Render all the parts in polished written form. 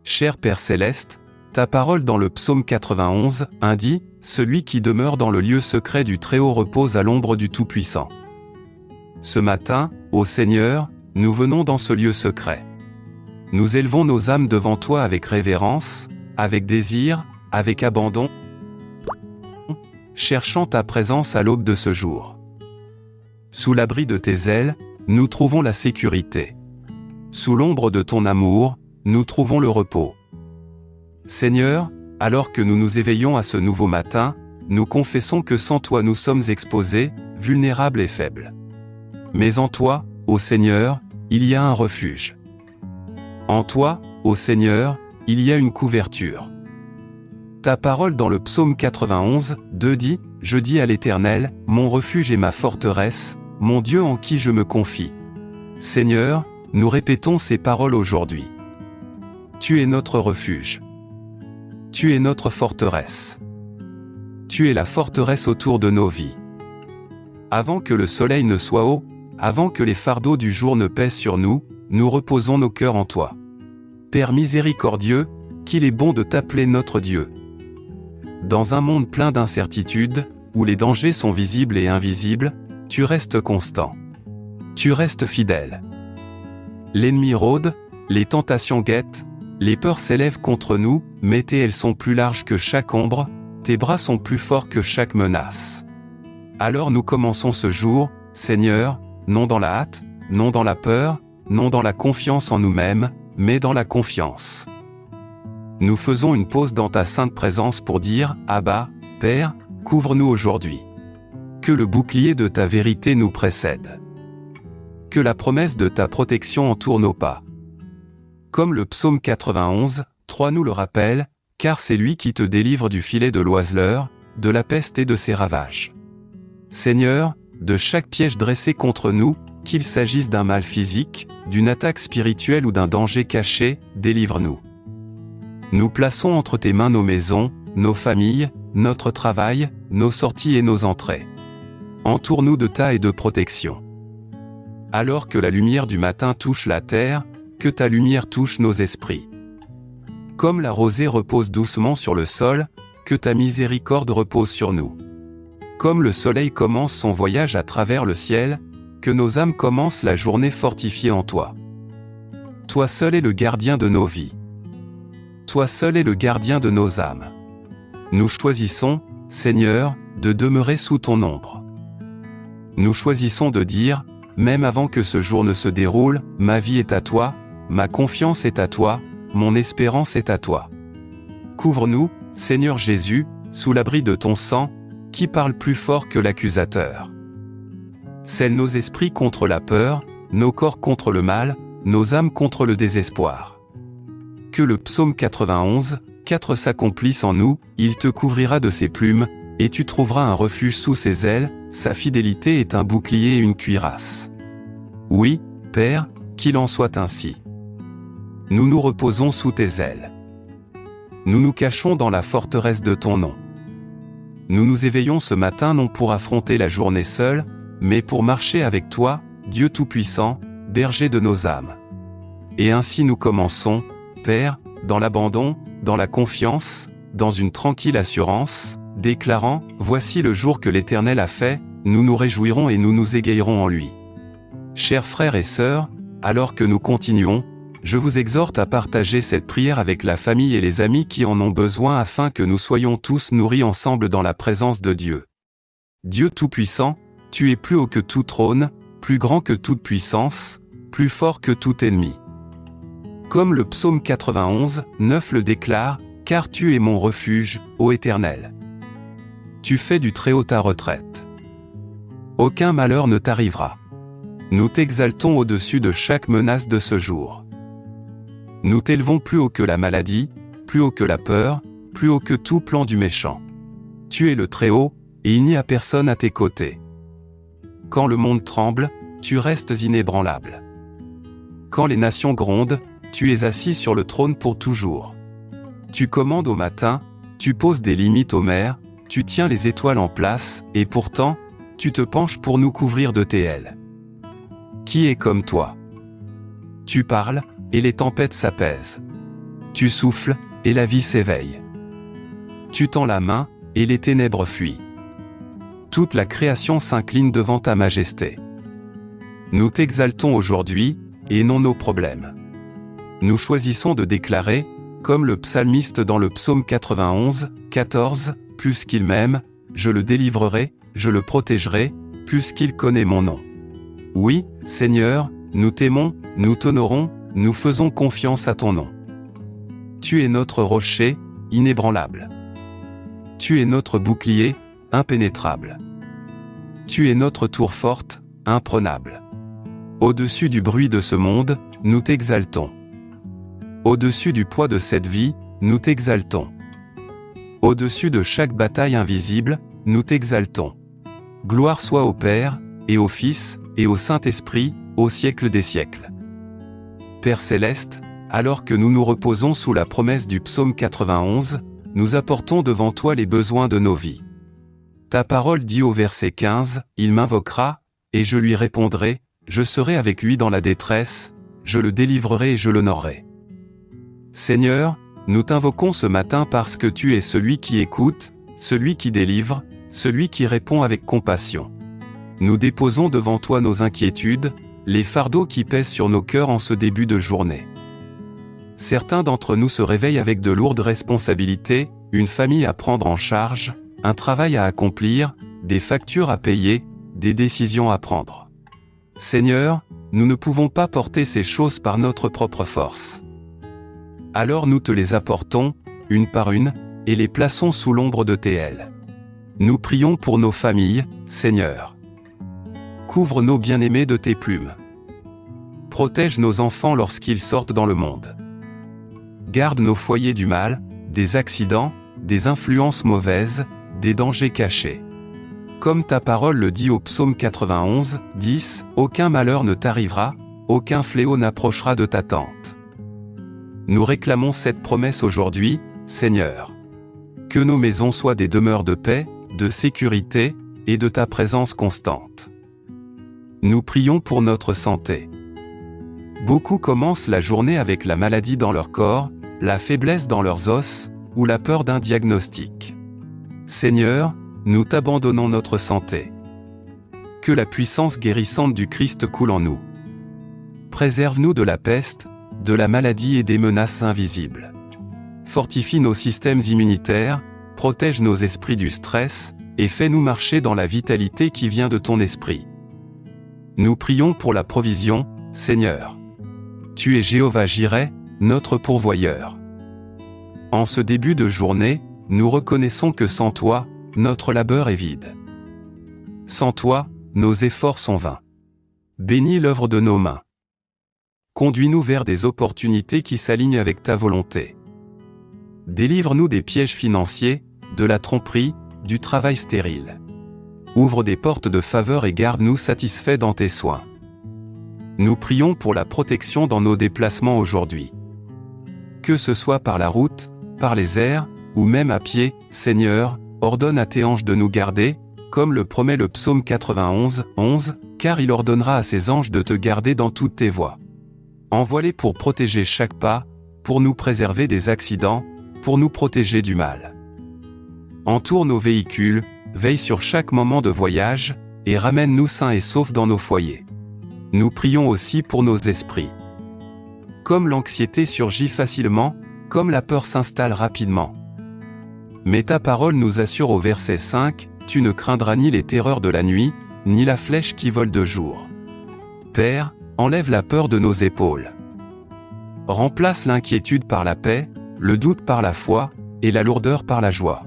Cher Père Céleste, ta parole dans le psaume 91, 1 dit « Celui qui demeure dans le lieu secret du Très-Haut repose à l'ombre du Tout-Puissant ». Ce matin, ô Seigneur, nous venons dans ce lieu secret. Nous élevons nos âmes devant toi avec révérence, avec désir, avec abandon, cherchant ta présence à l'aube de ce jour. Sous l'abri de tes ailes, nous trouvons la sécurité. Sous l'ombre de ton amour, nous trouvons le repos. Seigneur, alors que nous nous éveillons à ce nouveau matin, nous confessons que sans toi nous sommes exposés, vulnérables et faibles. Mais en toi, ô Seigneur, il y a un refuge. En toi, ô Seigneur, il y a une couverture. Ta parole dans le psaume 91, 2 dit « Je dis à l'Éternel, mon refuge et ma forteresse, mon Dieu en qui je me confie. » Seigneur, nous répétons ces paroles aujourd'hui. Tu es notre refuge. Tu es notre forteresse. Tu es la forteresse autour de nos vies. Avant que le soleil ne soit haut, avant que les fardeaux du jour ne pèsent sur nous, nous reposons nos cœurs en toi. Père miséricordieux, qu'il est bon de t'appeler notre Dieu. Dans un monde plein d'incertitudes, où les dangers sont visibles et invisibles, tu restes constant. Tu restes fidèle. L'ennemi rôde, les tentations guettent, les peurs s'élèvent contre nous, mais tes ailes sont plus larges que chaque ombre, tes bras sont plus forts que chaque menace. Alors nous commençons ce jour, Seigneur, non dans la hâte, non dans la peur, non dans la confiance en nous-mêmes, mais dans la confiance. Nous faisons une pause dans ta sainte présence pour dire « Abba, Père, couvre-nous aujourd'hui. » Que le bouclier de ta vérité nous précède. Que la promesse de ta protection entoure nos pas. Comme le psaume 91, 3 nous le rappelle, car c'est lui qui te délivre du filet de l'oiseleur, de la peste et de ses ravages. Seigneur, de chaque piège dressé contre nous, qu'il s'agisse d'un mal physique, d'une attaque spirituelle ou d'un danger caché, délivre-nous. Nous plaçons entre tes mains nos maisons, nos familles, notre travail, nos sorties et nos entrées. Entoure-nous de ta et de protection. Alors que la lumière du matin touche la terre, que ta lumière touche nos esprits. Comme la rosée repose doucement sur le sol, que ta miséricorde repose sur nous. Comme le soleil commence son voyage à travers le ciel, que nos âmes commencent la journée fortifiée en toi. Toi seul es le gardien de nos vies. Toi seul es le gardien de nos âmes. Nous choisissons, Seigneur, de demeurer sous ton ombre. Nous choisissons de dire, même avant que ce jour ne se déroule, ma vie est à toi, ma confiance est à toi, mon espérance est à toi. Couvre-nous, Seigneur Jésus, sous l'abri de ton sang, qui parle plus fort que l'accusateur. Scelle nos esprits contre la peur, nos corps contre le mal, nos âmes contre le désespoir. Que le psaume 91, 4 s'accomplisse en nous, il te couvrira de ses plumes, et tu trouveras un refuge sous ses ailes, sa fidélité est un bouclier et une cuirasse. Oui, Père, qu'il en soit ainsi. Nous nous reposons sous tes ailes. Nous nous cachons dans la forteresse de ton nom. Nous nous éveillons ce matin non pour affronter la journée seule, mais pour marcher avec toi, Dieu Tout-Puissant, berger de nos âmes. Et ainsi nous commençons, Père, dans l'abandon, dans la confiance, dans une tranquille assurance, déclarant « Voici le jour que l'Éternel a fait, nous nous réjouirons et nous nous égayerons en lui. » Chers frères et sœurs, alors que nous continuons, je vous exhorte à partager cette prière avec la famille et les amis qui en ont besoin afin que nous soyons tous nourris ensemble dans la présence de Dieu. Dieu Tout-Puissant, tu es plus haut que tout trône, plus grand que toute puissance, plus fort que tout ennemi. Comme le psaume 91, 9 le déclare, « Car tu es mon refuge, ô Éternel. » Tu fais du Très-Haut ta retraite. Aucun malheur ne t'arrivera. Nous t'exaltons au-dessus de chaque menace de ce jour. Nous t'élevons plus haut que la maladie, plus haut que la peur, plus haut que tout plan du méchant. Tu es le Très-Haut, et il n'y a personne à tes côtés. Quand le monde tremble, tu restes inébranlable. Quand les nations grondent, tu es assis sur le trône pour toujours. Tu commandes au matin, tu poses des limites aux mers, tu tiens les étoiles en place, et pourtant, tu te penches pour nous couvrir de tes ailes. Qui est comme toi? Tu parles, et les tempêtes s'apaisent. Tu souffles, et la vie s'éveille. Tu tends la main, et les ténèbres fuient. Toute la création s'incline devant ta majesté. Nous t'exaltons aujourd'hui, et non nos problèmes. Nous choisissons de déclarer, comme le psalmiste dans le psaume 91, 14, « Plus qu'il m'aime, je le délivrerai, je le protégerai, plus qu'il connaît mon nom. » Oui, Seigneur, nous t'aimons, nous t'honorons, nous faisons confiance à ton nom. Tu es notre rocher, inébranlable. Tu es notre bouclier, impénétrable. Tu es notre tour forte, imprenable. Au-dessus du bruit de ce monde, nous t'exaltons. Au-dessus du poids de cette vie, nous t'exaltons. Au-dessus de chaque bataille invisible, nous t'exaltons. Gloire soit au Père, et au Fils, et au Saint-Esprit, au siècle des siècles. Père céleste, alors que nous nous reposons sous la promesse du psaume 91, nous apportons devant toi les besoins de nos vies. Ta parole dit au verset 15, « Il m'invoquera, et je lui répondrai, je serai avec lui dans la détresse, je le délivrerai et je l'honorerai. » Seigneur, nous t'invoquons ce matin parce que tu es celui qui écoute, celui qui délivre, celui qui répond avec compassion. Nous déposons devant toi nos inquiétudes, les fardeaux qui pèsent sur nos cœurs en ce début de journée. Certains d'entre nous se réveillent avec de lourdes responsabilités, une famille à prendre en charge, un travail à accomplir, des factures à payer, des décisions à prendre. Seigneur, nous ne pouvons pas porter ces choses par notre propre force. Alors nous te les apportons, une par une, et les plaçons sous l'ombre de tes ailes. Nous prions pour nos familles, Seigneur. Couvre nos bien-aimés de tes plumes. Protège nos enfants lorsqu'ils sortent dans le monde. Garde nos foyers du mal, des accidents, des influences mauvaises, des dangers cachés. Comme ta parole le dit au psaume 91, 10, « Aucun malheur ne t'arrivera, aucun fléau n'approchera de ta tente. » Nous réclamons cette promesse aujourd'hui, Seigneur. Que nos maisons soient des demeures de paix, de sécurité, et de ta présence constante. Nous prions pour notre santé. Beaucoup commencent la journée avec la maladie dans leur corps, la faiblesse dans leurs os, ou la peur d'un diagnostic. Seigneur, nous t'abandonnons notre santé. Que la puissance guérissante du Christ coule en nous. Préserve-nous de la peste, de la maladie et des menaces invisibles. Fortifie nos systèmes immunitaires, protège nos esprits du stress, et fais-nous marcher dans la vitalité qui vient de ton esprit. Nous prions pour la provision, Seigneur. Tu es Jéhovah Jireh, notre pourvoyeur. En ce début de journée, nous reconnaissons que sans toi, notre labeur est vide. Sans toi, nos efforts sont vains. Bénis l'œuvre de nos mains. Conduis-nous vers des opportunités qui s'alignent avec ta volonté. Délivre-nous des pièges financiers, de la tromperie, du travail stérile. Ouvre des portes de faveur et garde-nous satisfaits dans tes soins. Nous prions pour la protection dans nos déplacements aujourd'hui. Que ce soit par la route, par les airs, ou même à pied, Seigneur, ordonne à tes anges de nous garder, comme le promet le psaume 91, 11, car il ordonnera à ses anges de te garder dans toutes tes voies. Envoie-les pour protéger chaque pas, pour nous préserver des accidents, pour nous protéger du mal. Entoure nos véhicules, veille sur chaque moment de voyage, et ramène-nous sains et saufs dans nos foyers. Nous prions aussi pour nos esprits. Comme l'anxiété surgit facilement, comme la peur s'installe rapidement. Mais ta parole nous assure au verset 5, « Tu ne craindras ni les terreurs de la nuit, ni la flèche qui vole de jour. » Père, enlève la peur de nos épaules. Remplace l'inquiétude par la paix, le doute par la foi, et la lourdeur par la joie.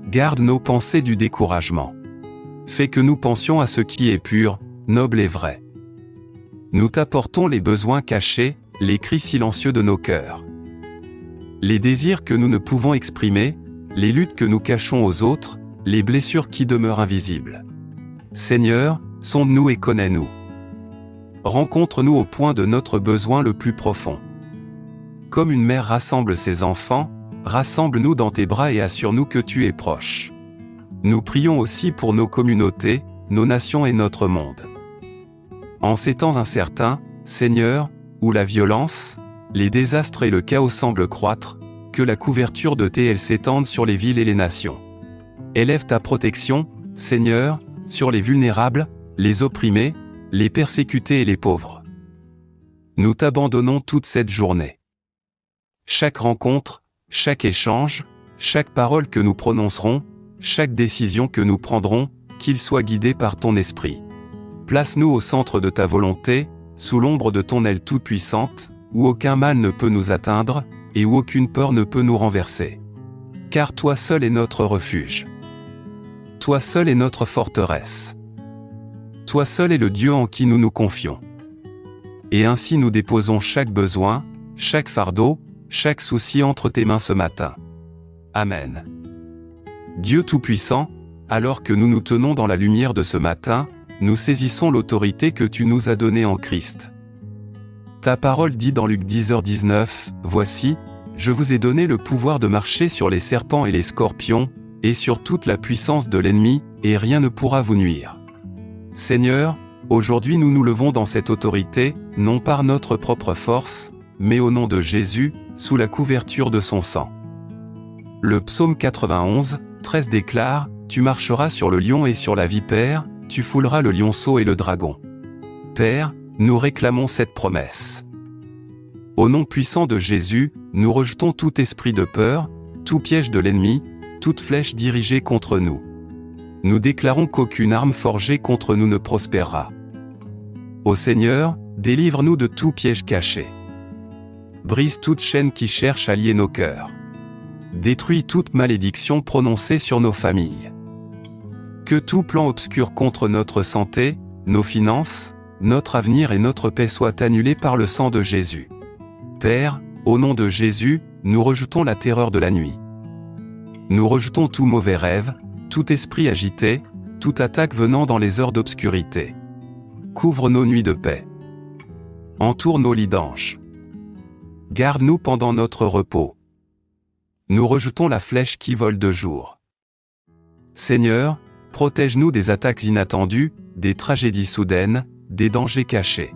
Garde nos pensées du découragement. Fais que nous pensions à ce qui est pur, noble et vrai. Nous t'apportons les besoins cachés, les cris silencieux de nos cœurs. Les désirs que nous ne pouvons exprimer, les luttes que nous cachons aux autres, les blessures qui demeurent invisibles. Seigneur, sonde-nous et connais-nous. Rencontre-nous au point de notre besoin le plus profond. Comme une mère rassemble ses enfants, rassemble-nous dans tes bras et assure-nous que tu es proche. Nous prions aussi pour nos communautés, nos nations et notre monde. En ces temps incertains, Seigneur, où la violence, les désastres et le chaos semblent croître, que la couverture de tes ailes s'étende sur les villes et les nations. Élève ta protection, Seigneur, sur les vulnérables, les opprimés, les persécutés et les pauvres. Nous t'abandonnons toute cette journée. Chaque rencontre, chaque échange, chaque parole que nous prononcerons, chaque décision que nous prendrons, qu'il soit guidé par ton esprit. Place-nous au centre de ta volonté, sous l'ombre de ton aile toute-puissante, où aucun mal ne peut nous atteindre, et où aucune peur ne peut nous renverser. Car toi seul est notre refuge. Toi seul est notre forteresse. Toi seul est le Dieu en qui nous nous confions. Et ainsi nous déposons chaque besoin, chaque fardeau, chaque souci entre tes mains ce matin. Amen. Dieu Tout-Puissant, alors que nous nous tenons dans la lumière de ce matin, nous saisissons l'autorité que tu nous as donnée en Christ. Ta parole dit dans Luc 10h19, « Voici, je vous ai donné le pouvoir de marcher sur les serpents et les scorpions, et sur toute la puissance de l'ennemi, et rien ne pourra vous nuire. » Seigneur, aujourd'hui nous nous levons dans cette autorité, non par notre propre force, mais au nom de Jésus, sous la couverture de son sang. Le psaume 91, 13 déclare, « Tu marcheras sur le lion et sur la vipère, tu fouleras le lionceau et le dragon. » Père, nous réclamons cette promesse. Au nom puissant de Jésus, nous rejetons tout esprit de peur, tout piège de l'ennemi, toute flèche dirigée contre nous. Nous déclarons qu'aucune arme forgée contre nous ne prospérera. Ô Seigneur, délivre-nous de tout piège caché. Brise toute chaîne qui cherche à lier nos cœurs. Détruis toute malédiction prononcée sur nos familles. Que tout plan obscur contre notre santé, nos finances, notre avenir et notre paix soit annulé par le sang de Jésus. Père, au nom de Jésus, nous rejetons la terreur de la nuit. Nous rejetons tout mauvais rêve, tout esprit agité, toute attaque venant dans les heures d'obscurité. Couvre nos nuits de paix. Entoure nos lits d'anges. Garde-nous pendant notre repos. Nous rejetons la flèche qui vole de jour. Seigneur, protège-nous des attaques inattendues, des tragédies soudaines, des dangers cachés.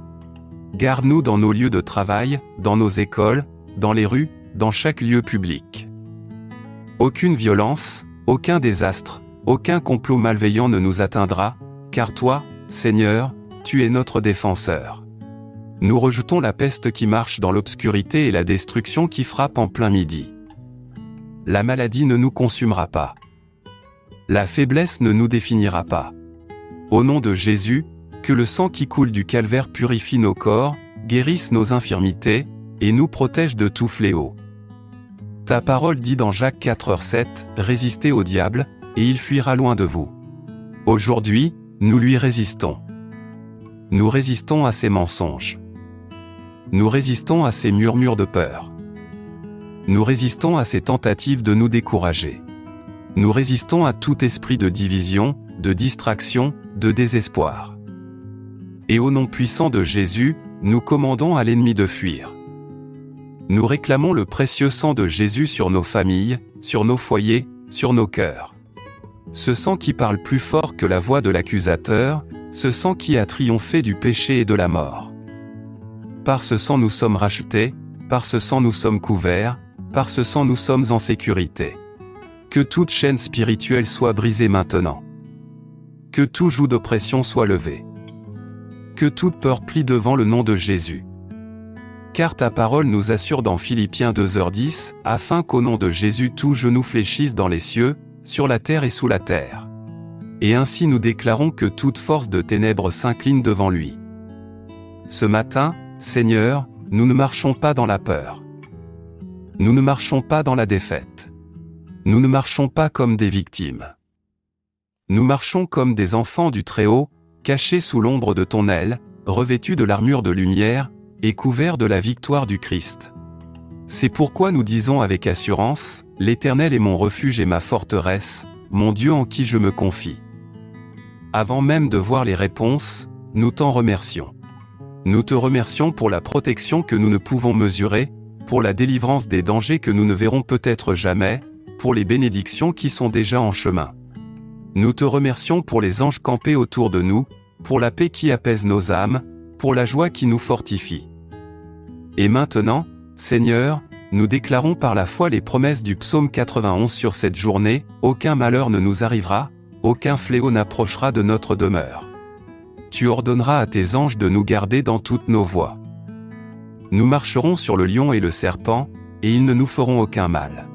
Garde-nous dans nos lieux de travail, dans nos écoles, dans les rues, dans chaque lieu public. Aucune violence, aucun désastre, aucun complot malveillant ne nous atteindra, car toi, Seigneur, tu es notre défenseur. Nous rejetons la peste qui marche dans l'obscurité et la destruction qui frappe en plein midi. La maladie ne nous consumera pas. La faiblesse ne nous définira pas. Au nom de Jésus, que le sang qui coule du calvaire purifie nos corps, guérisse nos infirmités, et nous protège de tout fléau. Ta parole dit dans Jacques 4h7, « Résistez au diable, et il fuira loin de vous. » Aujourd'hui, nous lui résistons. Nous résistons à ses mensonges. Nous résistons à ses murmures de peur. Nous résistons à ses tentatives de nous décourager. Nous résistons à tout esprit de division, de distraction, de désespoir. Et au nom puissant de Jésus, nous commandons à l'ennemi de fuir. Nous réclamons le précieux sang de Jésus sur nos familles, sur nos foyers, sur nos cœurs. Ce sang qui parle plus fort que la voix de l'accusateur, ce sang qui a triomphé du péché et de la mort. Par ce sang nous sommes rachetés, par ce sang nous sommes couverts, par ce sang nous sommes en sécurité. Que toute chaîne spirituelle soit brisée maintenant. Que tout joug d'oppression soit levé. Que toute peur plie devant le nom de Jésus. Car ta parole nous assure dans Philippiens 2h10, afin qu'au nom de Jésus tout genou fléchisse dans les cieux, sur la terre et sous la terre. Et ainsi nous déclarons que toute force de ténèbres s'incline devant lui. Ce matin, Seigneur, nous ne marchons pas dans la peur. Nous ne marchons pas dans la défaite. Nous ne marchons pas comme des victimes. Nous marchons comme des enfants du Très-Haut, cachés sous l'ombre de ton aile, revêtus de l'armure de lumière, et couverts de la victoire du Christ. C'est pourquoi nous disons avec assurance, « L'Éternel est mon refuge et ma forteresse, mon Dieu en qui je me confie. » Avant même de voir les réponses, nous t'en remercions. Nous te remercions pour la protection que nous ne pouvons mesurer, pour la délivrance des dangers que nous ne verrons peut-être jamais, pour les bénédictions qui sont déjà en chemin. Nous te remercions pour les anges campés autour de nous, pour la paix qui apaise nos âmes, pour la joie qui nous fortifie. Et maintenant, Seigneur, nous déclarons par la foi les promesses du psaume 91 sur cette journée, aucun malheur ne nous arrivera, aucun fléau n'approchera de notre demeure. Tu ordonneras à tes anges de nous garder dans toutes nos voies. Nous marcherons sur le lion et le serpent, et ils ne nous feront aucun mal.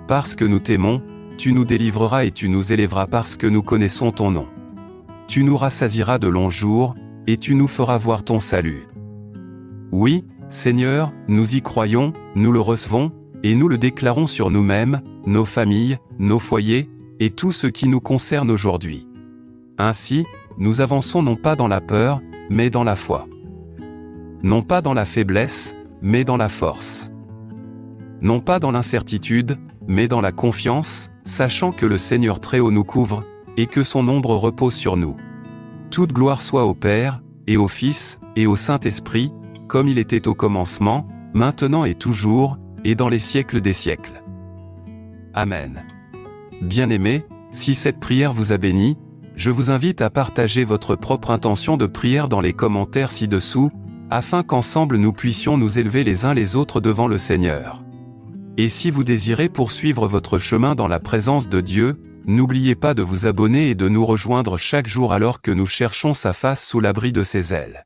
Parce que nous t'aimons, tu nous délivreras et tu nous élèveras parce que nous connaissons ton nom. Tu nous rassasieras de longs jours, et tu nous feras voir ton salut. Oui, Seigneur, nous y croyons, nous le recevons, et nous le déclarons sur nous-mêmes, nos familles, nos foyers, et tout ce qui nous concerne aujourd'hui. Ainsi, nous avançons non pas dans la peur, mais dans la foi. Non pas dans la faiblesse, mais dans la force. Non pas dans l'incertitude, mais dans la confiance, sachant que le Seigneur Très-Haut nous couvre, et que son ombre repose sur nous. Toute gloire soit au Père, et au Fils, et au Saint-Esprit, comme il était au commencement, maintenant et toujours, et dans les siècles des siècles. Amen. Bien-aimés, si cette prière vous a béni, je vous invite à partager votre propre intention de prière dans les commentaires ci-dessous, afin qu'ensemble nous puissions nous élever les uns les autres devant le Seigneur. Et si vous désirez poursuivre votre chemin dans la présence de Dieu, n'oubliez pas de vous abonner et de nous rejoindre chaque jour alors que nous cherchons sa face sous l'abri de ses ailes.